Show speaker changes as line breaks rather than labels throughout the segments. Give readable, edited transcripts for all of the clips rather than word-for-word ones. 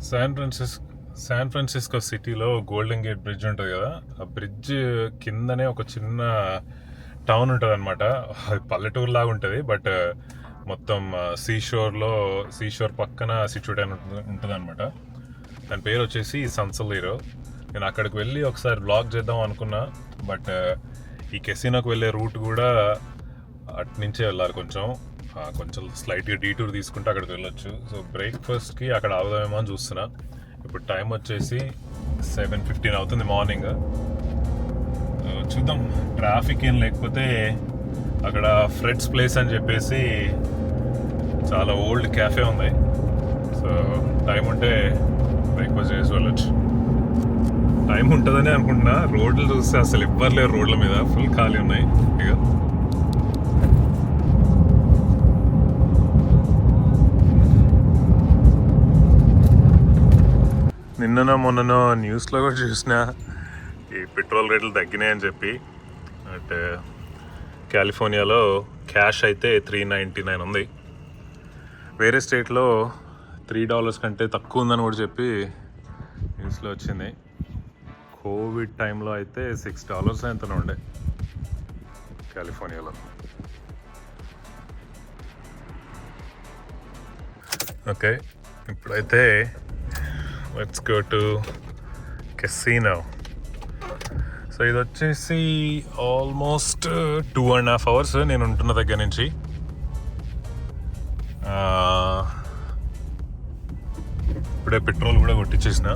San Francisco సిటీలో golden gate bridge ఉంటుంది కదా, ఆ బ్రిడ్జ్ కిందనే ఒక చిన్న టౌన్ ఉంటుంది అనమాట. అది పల్లెటూరు లాగా ఉంటుంది, బట్ మొత్తం సీషోర్ పక్కన సిచ్యువేట్ అయిన ఉంటుంది అనమాట. దాని పేరు వచ్చేసి సన్సలీరో. నేను అక్కడికి వెళ్ళి ఒకసారి బ్లాగ్ చేద్దాం అనుకున్నా, బట్ ఈ కెసినోకి వెళ్ళే రూట్ కూడా అట్నుంచే వెళ్ళాలి. కొంచెం స్లైట్గా డీటూర్ తీసుకుంటే అక్కడికి వెళ్ళొచ్చు. సో బ్రేక్ఫాస్ట్కి అక్కడ ఆగుదామేమో అని చూస్తున్నా. ఇప్పుడు టైం వచ్చేసి 7:15 అవుతుంది మార్నింగ్. చూద్దాం, ట్రాఫిక్ ఏం లేకపోతే అక్కడ ఫ్రెడ్స్ ప్లేస్ అని చెప్పేసి చాలా ఓల్డ్ క్యాఫే ఉంది. సో టైం ఉంటే బ్రేక్ఫాస్ట్ చేసి వెళ్ళొచ్చు. టైం ఉంటుందని అనుకుంటున్నా. రోడ్లు చూస్తే అసలు ఎవ్వరు లేరు, రోడ్ల మీద ఫుల్ ఖాళీ ఉన్నాయి. ఇక నిన్ననో మొన్ననో న్యూస్లో కూడా చూసిన ఈ పెట్రోల్ రేట్లు తగ్గినాయని చెప్పి. బట్ కాలిఫోర్నియాలో క్యాష్ అయితే $3.99 ఉంది. వేరే స్టేట్లో $3 కంటే తక్కువ ఉందని కూడా చెప్పి న్యూస్లో వచ్చింది. కోవిడ్ టైంలో అయితే $6 ఎంతనో ఉండే కాలిఫోర్నియాలో. ఓకే, ఇప్పుడైతే let's go to casino. So ఇది వచ్చేసి ఆల్మోస్ట్ 2.5 hours నేను ఉంటున్న దగ్గర నుంచి. ఇప్పుడే పెట్రోల్ కూడా కొట్టించేసిన.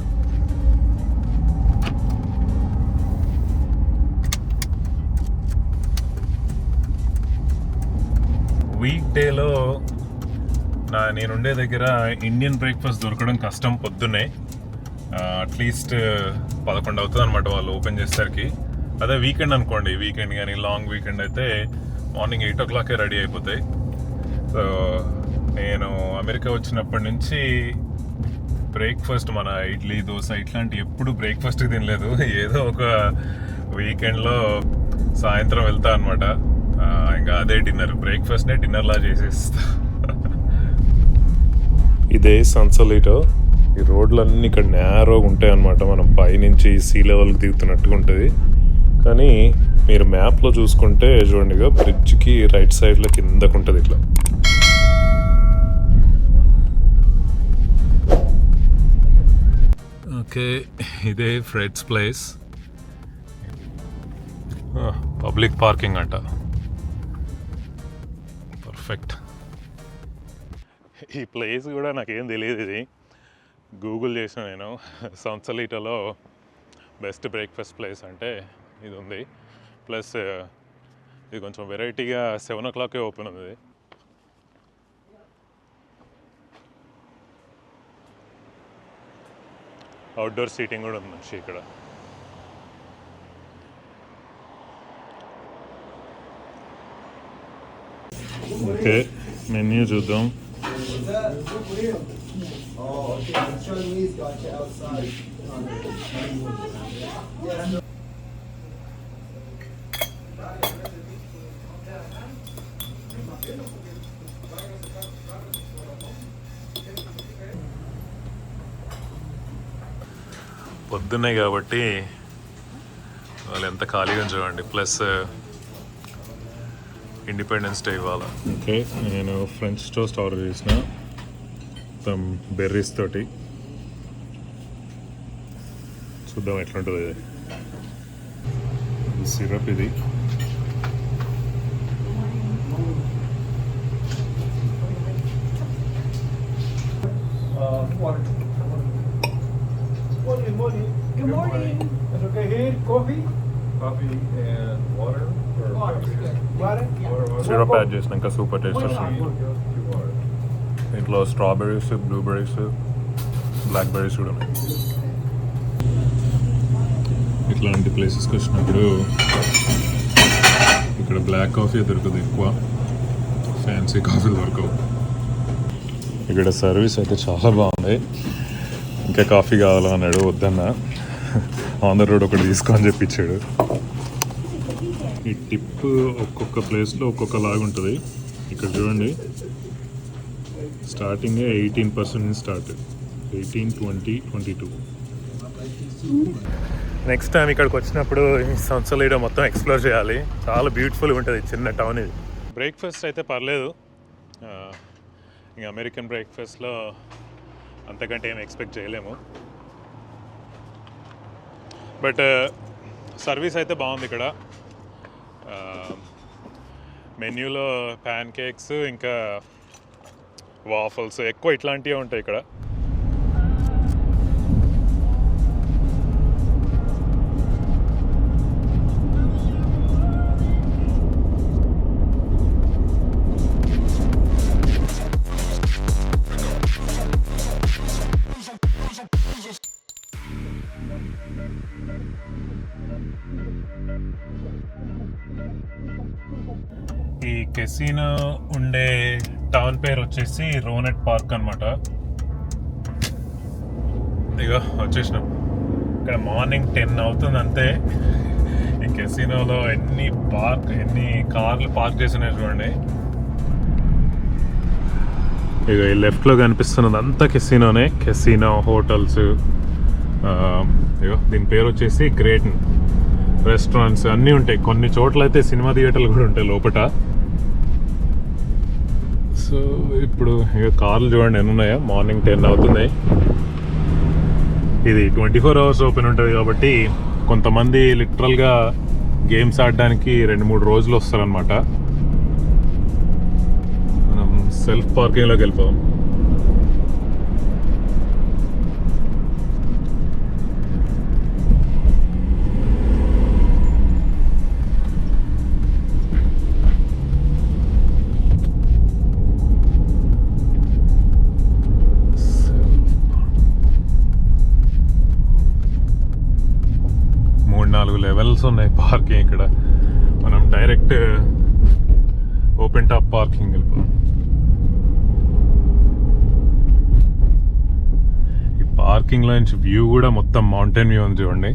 వీక్ డేలో నేనుండే దగ్గర ఇండియన్ బ్రేక్ఫాస్ట్ దొరకడం కష్టం. పొద్దున్నే అట్లీస్ట్ 11 అవుతుంది అనమాట వాళ్ళు ఓపెన్ చేసేసరికి. అదే వీకెండ్ అనుకోండి, వీకెండ్ కానీ లాంగ్ వీకెండ్ అయితే మార్నింగ్ 8 o'clock రెడీ అయిపోతాయి. సో నేను అమెరికా వచ్చినప్పటి నుంచి బ్రేక్ఫాస్ట్ మన ఇడ్లీ దోశ ఇట్లాంటి ఎప్పుడు బ్రేక్ఫాస్ట్కి తినలేదు. ఏదో ఒక వీకెండ్లో సాయంత్రం వెళ్తా అనమాట, ఇంకా అదే డిన్నర్. బ్రేక్ఫాస్ట్నే డిన్నర్లా చేసేస్తా. ఇదే సన్సలీటో. ఈ రోడ్లన్నీ ఇక్కడ నేరోగా ఉంటాయి అన్నమాట. మనం పైనుంచి సీ లెవెల్కి దిగుతున్నట్టుగా ఉంటుంది. కానీ మీరు మ్యాప్లో చూసుకుంటే చూడండి, బ్రిడ్జ్కి రైట్ సైడ్లో కిందకు ఉంటుంది ఇట్లా. ఓకే, ఇదే ఫ్రెడ్స్ ప్లేస్. పబ్లిక్ పార్కింగ్ అంట. పర్ఫెక్ట్. ఈ ప్లేస్ కూడా నాకేం తెలియదు. ఇది గూగుల్ చేసిన నేను. సన్సలీటోలో బెస్ట్ బ్రేక్ఫాస్ట్ ప్లేస్ అంటే ఇది ఉంది. ప్లస్ ఇది కొంచెం వెరైటీగా 7 o'clock ఓపెన్ ఉంది. అవుట్డోర్ సీటింగ్ కూడా ఉంది మంచి ఇక్కడ. ఓకే, మెన్యూ చూద్దాం. పొద్దున్నే కాబట్టి వాళ్ళు ఎంత ఖాళీగా చూడండి. ప్లస్ ఇండిపెండెన్స్ డే ఇవాళ. ఓకే, నేను ఫ్రెంచ్ టోస్ట్ ఆర్డర్ చేసిన మొత్తం బెర్రీస్ తోటి. చూద్దాం ఎట్లుంటుంది. ఇది సిరప్. ఇది
Good morning. That's okay. Here, coffee and water. Water?
Syrup add చేసినాక సూపర్ టేస్ట్ వస్తుంది. ఇంట్లో స్ట్రాబెర్రీస్, బ్లూబెర్రీస్, బ్లాక్బెర్రీస్ కూడా ఉన్నాయి. ఇట్లాంటి ప్లేసెస్కి వచ్చినప్పుడు ఇక్కడ బ్లాక్ కాఫీ దొరకదు, ఎక్కువ ఫ్యాన్సీ కాఫీలు దొరకవు. ఇక్కడ సర్వీస్ అయితే చాలా బాగుంది. ఇంకా కాఫీ కావాలా అన్నాడు, వద్దన్నా. ఆన్ ద రోడ్ ఒకటి తీసుకొని చెప్పించాడు. ఈ టిప్ ఒక్కొక్క ప్లేస్లో ఒక్కొక్కలాగా ఉంటుంది. ఇక్కడ చూడండి, స్టార్టింగే 18% స్టార్ట్. 18-20-22. నెక్స్ట్ టైం ఇక్కడికి వచ్చినప్పుడు ఈ సంవత్సరాలు మొత్తం ఎక్స్ప్లోర్ చేయాలి. చాలా బ్యూటిఫుల్గా ఉంటుంది చిన్న టౌన్ ఇది. బ్రేక్ఫాస్ట్ అయితే పర్లేదు, ఇంకా అమెరికన్ బ్రేక్ఫాస్ట్లో అంతకంటే ఏం ఎక్స్పెక్ట్ చేయలేము. బట్ సర్వీస్ అయితే బాగుంది ఇక్కడ. మెన్యూలో ప్యాన్ కేక్స్ ఇంకా వాఫల్స్ ఎక్కువ ఇట్లాంటివే ఉంటాయి ఇక్కడ. ఈ కెసినో ఉండే టౌన్ పేరు వచ్చేసి రోనెట్ పార్క్ అనమాట. ఇక వచ్చేసినాం. ఇక్కడ మార్నింగ్ 10 అవుతుంది అంతే. ఈ కెసినోలో ఎన్ని కార్లు పార్క్ చేసినాయి చూడండి. ఇక ఈ లెఫ్ట్లో కనిపిస్తున్నది అంతా కెసినోనే. కెసినో హోటల్స్, ఇగో దీని పేరు వచ్చేసి గ్రేటన్. రెస్టారెంట్స్ అన్నీ ఉంటాయి. కొన్ని చోట్ల అయితే సినిమా థియేటర్లు కూడా ఉంటాయి లోపల. సో ఇప్పుడు ఇక కార్లు చూడండి ఎన్ని ఉన్నాయో. మార్నింగ్ 10 అవుతున్నాయి. ఇది 24 hours ఓపెన్ ఉంటుంది కాబట్టి కొంతమంది లిటరల్గా గేమ్స్ ఆడడానికి 2-3 రోజులు వస్తారనమాట. మనం సెల్ఫ్ పార్కింగ్లోకి వెళ్ళిపోదాం. లెవెల్స్ ఉన్నాయి పార్కింగ్ ఇక్కడ. మనం డైరెక్ట్ ఓపెన్ టాప్ పార్కింగ్ వెళ్ళిపోతాం. ఈ పార్కింగ్లో నుంచి వ్యూ కూడా మొత్తం మౌంటైన్ వ్యూ ఉంది చూడండి.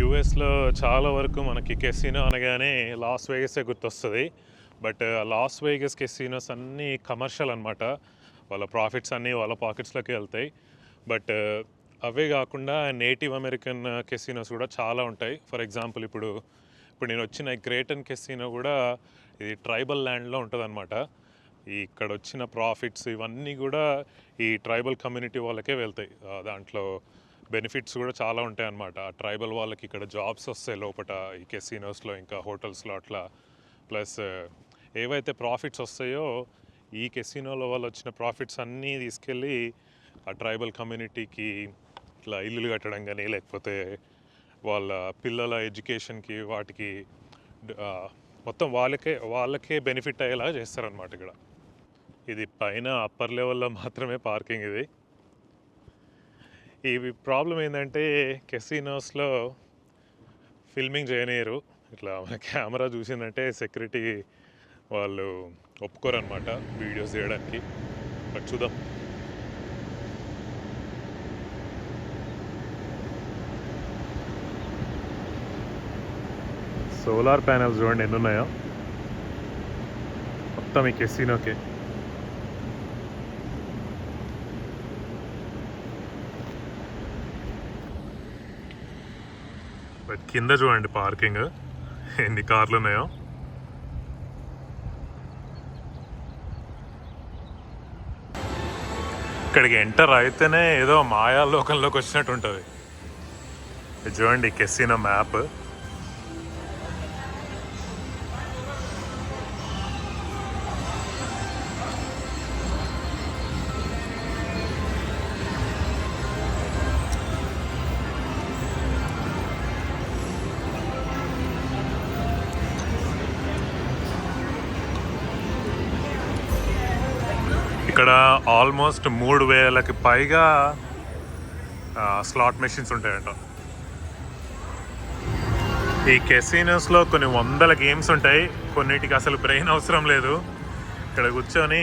యూఎస్లో చాలా వరకు మనకి కెసినో అనగానే లాస్ వేగసే గుర్తొస్తుంది. బట్ లాస్ వేగస్ కెసినోస్ అన్నీ కమర్షియల్ అనమాట. వాళ్ళ ప్రాఫిట్స్ అన్నీ వాళ్ళ పాకెట్స్లోకి వెళ్తాయి. బట్ అవే కాకుండా నేటివ్ అమెరికన్ కెసినోస్ కూడా చాలా ఉంటాయి. ఫర్ ఎగ్జాంపుల్ ఇప్పుడు నేను వచ్చిన గ్రేటన్ కెసినో కూడా ఇది ట్రైబల్ ల్యాండ్లో ఉంటుంది అనమాట. ఇక్కడ వచ్చిన ప్రాఫిట్స్ ఇవన్నీ కూడా ఈ ట్రైబల్ కమ్యూనిటీ వాళ్ళకే వెళ్తాయి. దాంట్లో బెనిఫిట్స్ కూడా చాలా ఉంటాయి అన్నమాట. ట్రైబల్ వాళ్ళకి ఇక్కడ జాబ్స్ వస్తాయి లోపల ఈ కెసినోస్లో ఇంకా హోటల్స్లో అట్లా. ప్లస్ ఏవైతే ప్రాఫిట్స్ వస్తాయో ఈ కెసినోలో వాళ్ళు వచ్చిన ప్రాఫిట్స్ అన్నీ తీసుకెళ్ళి ఆ ట్రైబల్ కమ్యూనిటీకి ఇట్లా ఇల్లులు కట్టడం కానీ లేకపోతే వాళ్ళ పిల్లల ఎడ్యుకేషన్కి వాటికి మొత్తం వాళ్ళకే బెనిఫిట్ అయ్యేలా చేస్తారనమాట ఇక్కడ. ఇది పైన అప్పర్ లెవెల్లో మాత్రమే పార్కింగ్. ఇది ప్రాబ్లం ఏంటంటే కెసినోస్లో ఫిల్మింగ్ చేయలేరు. ఇట్లా మన కెమెరా చూసిందంటే సెక్యూరిటీ వాళ్ళు ఒప్పుకోరనమాట వీడియోస్ చేయడానికి. బట్ చూద్దాం. సోలార్ ప్యానెల్స్ చూడండి ఎన్ని ఉన్నాయో మొత్తం ఈ కెసినోకే. బట్ కింద చూడండి పార్కింగ్ ఎన్ని కార్లు ఉన్నాయో. ఇక్కడికి ఎంటర్ అయితేనే ఏదో మాయా లోకంలోకి వచ్చినట్టు ఉంటుంది. ఇది చూడండి కెసినో మ్యాప్. ఇక్కడ ఆల్మోస్ట్ 3,000కి పైగా స్లాట్ మెషిన్స్ ఉంటాయంట. ఈ కెసినోస్లో కొన్ని వందల గేమ్స్ ఉంటాయి. కొన్నిటికి అసలు బ్రెయిన్ అవసరం లేదు. ఇక్కడ కూర్చొని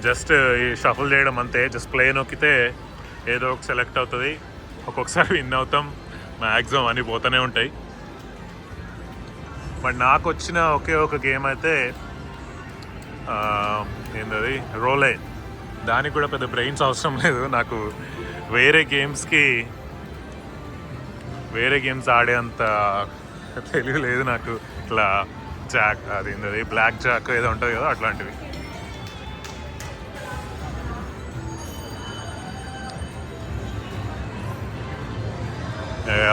జస్ట్ ఈ షఫల్ చేయడం అంతే. జస్ట్ ప్లే నొక్కితే ఏదో ఒక సెలెక్ట్ అవుతుంది. ఒక్కొక్కసారి విన్ అవుతాం, మ్యాక్సిమం అన్నీ పోతూనే ఉంటాయి. బట్ నాకు వచ్చిన ఒకే ఒక గేమ్ అయితే ఏంటది, రోలే. దానికి కూడా పెద్ద బ్రెయిన్స్ అవసరం లేదు నాకు. వేరే గేమ్స్ ఆడేంత తెలివి లేదు నాకు. ఇట్లా జాక్, అది ఏంటది, బ్లాక్ జాక్ ఏదో ఉంటుంది కదా, అట్లాంటివి.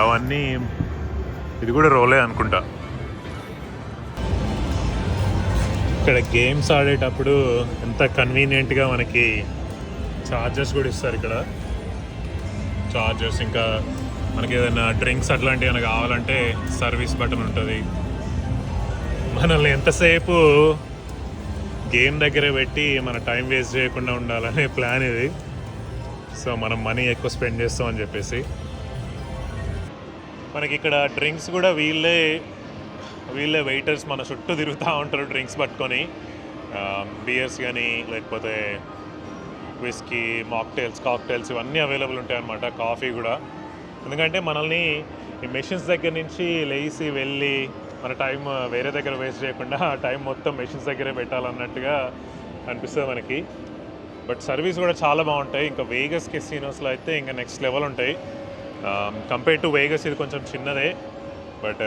అవన్నీ ఇది కూడా రోలే అనుకుంటా. ఇక్కడ గేమ్స్ ఆడేటప్పుడు ఎంత కన్వీనియంట్గా మనకి చార్జర్స్ కూడా ఇస్తారు. ఇక్కడ చార్జర్స్, ఇంకా మనకి ఏదైనా డ్రింక్స్ అట్లాంటివి ఏమైనా కావాలంటే సర్వీస్ బటన్ ఉంటుంది. మనల్ని ఎంతసేపు గేమ్ దగ్గర పెట్టి మన టైం వేస్ట్ చేయకుండా ఉండాలనే ప్లాన్ ఇది. సో మనం మనీ ఎక్కువ స్పెండ్ చేస్తామని చెప్పేసి మనకి ఇక్కడ డ్రింక్స్ కూడా వీళ్ళే వెయిటర్స్ మన చుట్టూ తిరుగుతూ ఉంటారు డ్రింక్స్ పట్టుకొని. బియర్స్ కానీ లేకపోతే విస్కీ, కాక్టైల్స్ ఇవన్నీ అవైలబుల్ ఉంటాయి అన్నమాట. కాఫీ కూడా. ఎందుకంటే మనల్ని ఈ మెషిన్స్ దగ్గర నుంచి లేచి వెళ్ళి మన టైం వేరే దగ్గర వేస్ట్ చేయకుండా ఆ టైం మొత్తం మెషిన్స్ దగ్గరే పెట్టాలన్నట్టుగా అనిపిస్తుంది మనకి. బట్ సర్వీస్ కూడా చాలా బాగుంటాయి. ఇంకా వేగస్ కెసినోస్లో అయితే ఇంకా నెక్స్ట్ లెవెల్ ఉంటాయి. కంపేర్ టు వేగస్ ఇది కొంచెం చిన్నదే. బట్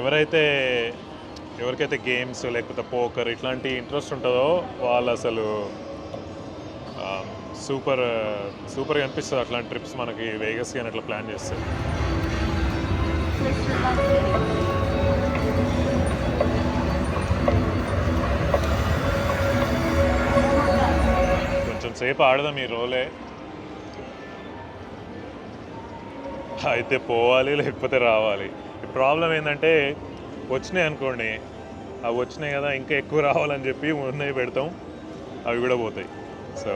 ఎవరికైతే గేమ్స్ లేకపోతే పోకర్ ఇట్లాంటి ఇంట్రెస్ట్ ఉంటుందో వాళ్ళు అసలు సూపర్గా అనిపిస్తుంది అట్లాంటి ట్రిప్స్ మనకి వేగస్ కానీ అట్లా ప్లాన్ చేస్తారు. కొంచెం సేపు ఆడదాం ఈ రోలే, అయితే పోవాలి లేకపోతే రావాలి. ప్రాబ్లం ఏంటంటే వచ్చినాయి అనుకోండి, అవి వచ్చినాయి కదా ఇంకా ఎక్కువ రావాలని చెప్పి ఉన్నాయి పెడతాం, అవి కూడా పోతాయి. సో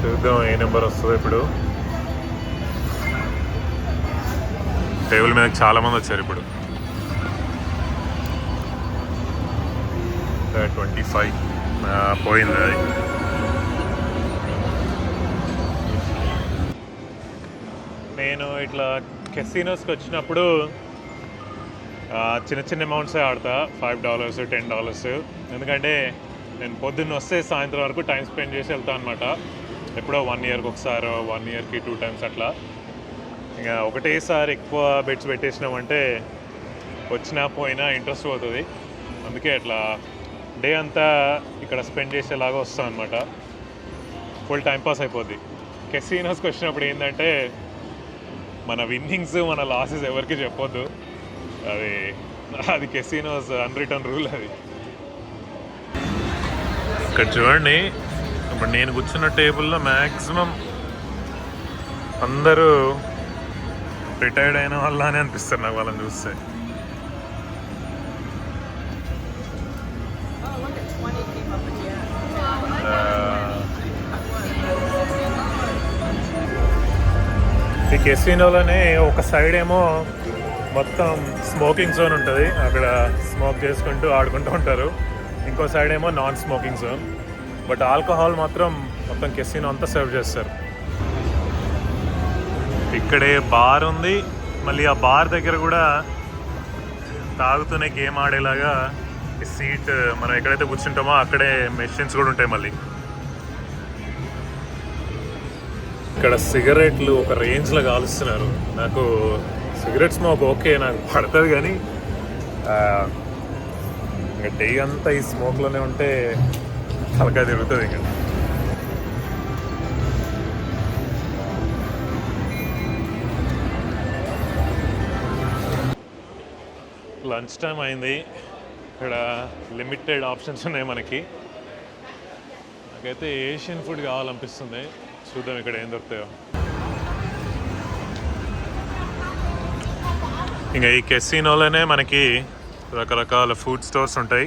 చూద్దాం ఏ నెంబర్ వస్తుందో. ఇప్పుడు టేబుల్ మీద చాలామంది వచ్చారు. ఇప్పుడు 25 పోయింది అది. నేను ఇట్లా కెసినోస్కి వచ్చినప్పుడు చిన్న అమౌంట్సే ఆడతా, $5, $10. ఎందుకంటే నేను పొద్దున్న వస్తే సాయంత్రం వరకు టైం స్పెండ్ చేసి వెళ్తాను అనమాట. ఎప్పుడో 1 ఇయర్కి ఒకసారి, 1 ఇయర్కి 2 టైమ్స్ అట్లా. ఇంకా ఒకటేసారి ఎక్కువ బెట్స్ పెట్టేసినామంటే వచ్చినా పోయినా ఇంట్రెస్ట్ పోతుంది. అందుకే అట్లా డే అంతా ఇక్కడ స్పెండ్ చేసేలాగా వస్తాం అనమాట. ఫుల్ టైంపాస్ అయిపోద్ది. కెసినోస్కి వచ్చినప్పుడు ఏంటంటే మన విన్నింగ్స్ మన లాసెస్ ఎవరికి చెప్పొద్దు. అది కెసినోస్ అన్రిటర్న్ రూల్. అది ఇక్కడ చూడండి, ఇప్పుడు నేను కూర్చున్న టేబుల్లో మ్యాక్సిమం అందరూ రిటైర్డ్ అయిన వాళ్ళనే అనిపిస్తారు నాకు వాళ్ళని చూస్తే. ఈ కెసినోలోనే ఒక సైడ్ ఏమో మొత్తం స్మోకింగ్ జోన్ ఉంటుంది, అక్కడ స్మోక్ చేసుకుంటూ ఆడుకుంటూ ఉంటారు. ఇంకో సైడ్ ఏమో non smoking zone. But alcohol మాత్రం మొత్తం కెసినో అంతా సర్వ్ చేస్తారు. ఇక్కడే బార్ ఉంది, మళ్ళీ ఆ బార్ దగ్గర కూడా తాగుతూనే గేమ్ ఆడేలాగా ఈ సీట్ మనం ఎక్కడైతే కూర్చుంటామో అక్కడే మెషిన్స్ కూడా ఉంటాయి. మళ్ళీ ఇక్కడ సిగరెట్లు ఒక రేంజ్లో కాలుస్తున్నారు. నాకు సిగరెట్ స్మోక్ ఓకే, నాకు పడుతుంది, కానీ ఇంకా డే అంతా ఈ స్మోక్లోనే ఉంటే తలకాయ తిరుగుతుంది. ఇంకా లంచ్ టైం అయింది. ఇక్కడ లిమిటెడ్ ఆప్షన్స్ ఉన్నాయి మనకి. నాకైతే ఏషియన్ ఫుడ్ కావాలనిపిస్తుంది. చూద్దాం ఇక్కడ ఏం దొరుకుతాయో. ఇంకా ఈ కెసినోలోనే మనకి రకరకాల ఫుడ్ స్టోర్స్ ఉంటాయి.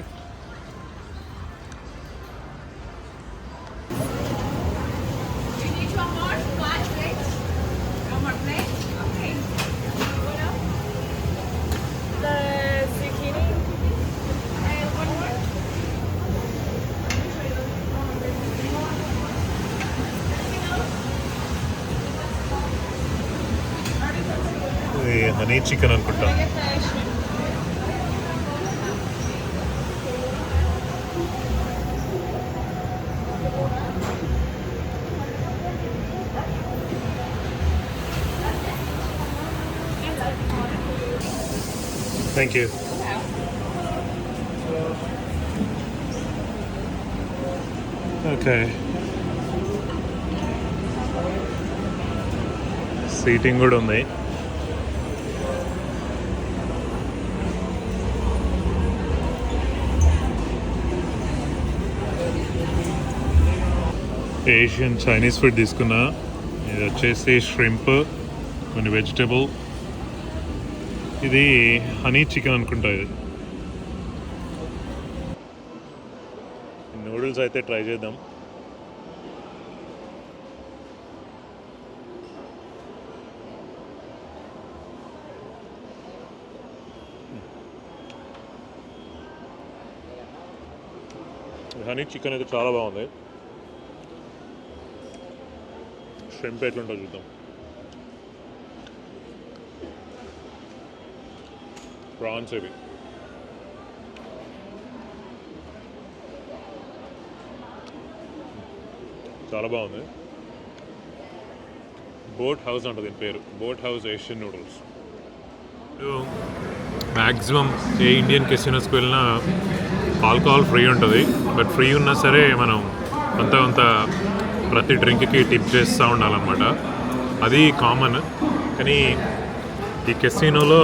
హనీ చికెన్ అనుకుంటా. Thank you. ఓకే, సీటింగ్ కూడా ఉంది. ఏషియన్ చైనీస్ ఫుడ్ తీసుకున్నా. ఇది వచ్చేసి ష్రింప్, కొన్ని వెజిటబుల్. ఇది హనీ చికెన్ అనుకుంటా. ఇది నూడిల్స్ అయితే ట్రై చేద్దాం. హనీ చికెన్ అయితే చాలా బాగుంది. ష్రింప్ ఎట్లుంటో చూద్దాం. ప్రాన్స్ ఇవి. చాలా బాగుంది. బోట్ హౌస్ ఉంటుంది దీని పేరు, boat house Asian noodles. Maximum ఏ ఇండియన్ కెసినోస్కి వెళ్ళినా ఆల్కహాల్ ఫ్రీ ఉంటుంది. బట్ ఫ్రీ ఉన్నా సరే మనం కొంత ప్రతి డ్రింక్కి టిప్ చేస్తూ ఉండాలన్నమాట. అది కామన్. కానీ ఈ కెసినోలో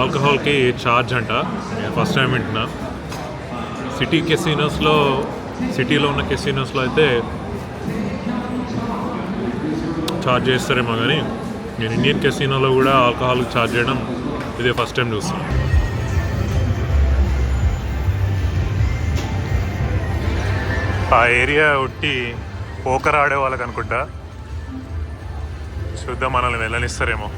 ఆల్కహాల్కి ఛార్జ్ అంట. నేను ఫస్ట్ టైం వింటున్నా. సిటీలో ఉన్న కెసినోస్లో అయితే ఛార్జ్ చేస్తారేమో, కానీ నేను ఇండియన్ కెసినోలో కూడా ఆల్కహాల్కి ఛార్జ్ చేయడం ఇదే ఫస్ట్ టైం చూస్తాను. ఆ ఏరియా ఒట్టి పోకర్ ఆడే వాళ్ళకి అనుకుంటా. చూద్దాం మనల్ని వెళ్ళనిస్తారేమో.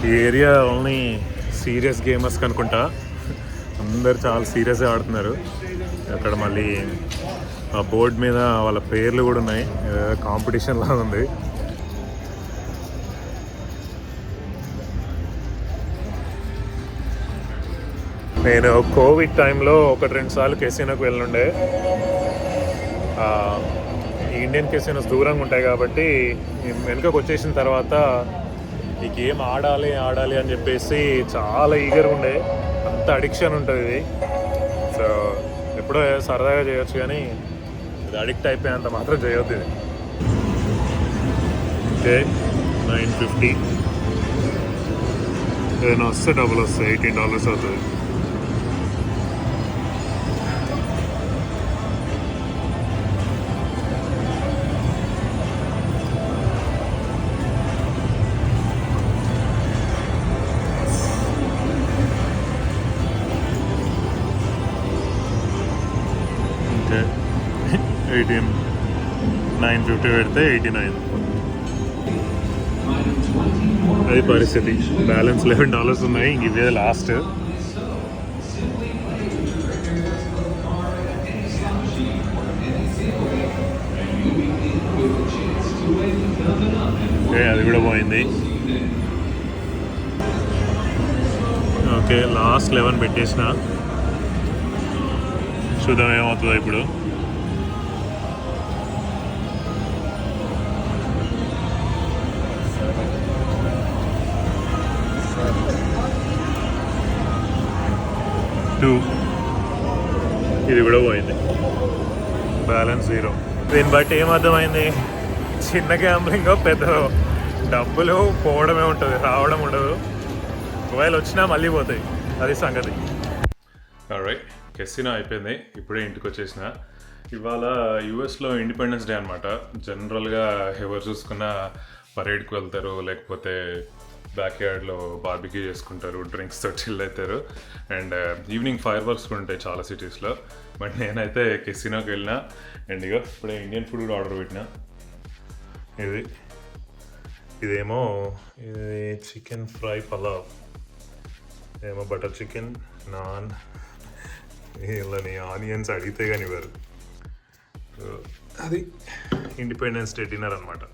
ఈ ఏరియా ఓన్లీ సీరియస్ గేమర్స్కి అనుకుంటా. అందరు చాలా సీరియస్గా ఆడుతున్నారు. అక్కడ మళ్ళీ ఆ బోర్డు మీద వాళ్ళ పేర్లు కూడా ఉన్నాయి. కాంపిటీషన్ లాగా ఉంది. నేను కోవిడ్ టైంలో 1-2 సార్లు కెసినోకి వెళ్ళుండే. ఈ ఇండియన్ కెసినోస్ దూరంగా ఉంటాయి కాబట్టి వెనుకకు వచ్చేసిన తర్వాత ఈ గేమ్ ఆడాలి అని చెప్పేసి చాలా ఈగర్గా ఉండే. అంత అడిక్షన్ ఉంటుంది ఇది. సో ఎప్పుడో సరదాగా చేయొచ్చు, కానీ ఇది అడిక్ట్ అయిపోయేంత మాత్రం చేయొద్దు ఇది. ఓకే, $9.50. ఏదైనా వస్తే డబ్బులు వస్తాయి. $18 అవుతుంది. $9.50 పెడితే $89. అది పరిస్థితి. బ్యాలెన్స్ $11 ఉన్నాయి. ఇంక ఇవే లాస్ట్. ఓకే, అది కూడా పోయింది. ఓకే, లాస్ట్ 11 పెట్టేసిన. చూద్దాం ఏమవుతుందో ఇప్పుడు. ఇది కూడా పోయింది. బ్యాలెన్స్ 0. దీన్ని బట్టి ఏమర్థమైంది? చిన్న గ్యాంబ్లింగ్ పెద్ద డబ్బులు పోవడమే ఉంటుంది, రావడం ఉండదు. ఒకవేళ వచ్చినా మళ్ళీ పోతాయి. అది సంగతి. రైట్, కెసినో అయిపోయింది. ఇప్పుడే ఇంటికి వచ్చేసిన. ఇవాళ యూఎస్లో ఇండిపెండెన్స్ డే అనమాట. జనరల్గా ఎవరు చూసుకున్న పరేడ్కి వెళ్తారు, లేకపోతే బ్యాక్ యార్డ్లో బార్బిక్యూ చేసుకుంటారు, డ్రింక్స్తో చిల్ అవుతారు. అండ్ ఈవినింగ్ ఫైర్ వర్క్స్ కూడా ఉంటాయి చాలా సిటీస్లో. బట్ నేనైతే కెసినోకి వెళ్ళినా అండ్ ఇగో ఇప్పుడే ఇండియన్ ఫుడ్ కూడా ఆర్డర్ పెట్టినా. ఇదేమో ఇది చికెన్ ఫ్రై పలావ్, ఏమో బటర్ చికెన్, నాన్, వీళ్ళని ఆనియన్స్ అడిగితే కానీ ఇవ్వరు. అది ఇండిపెండెన్స్ డే డిన్నర్ అనమాట.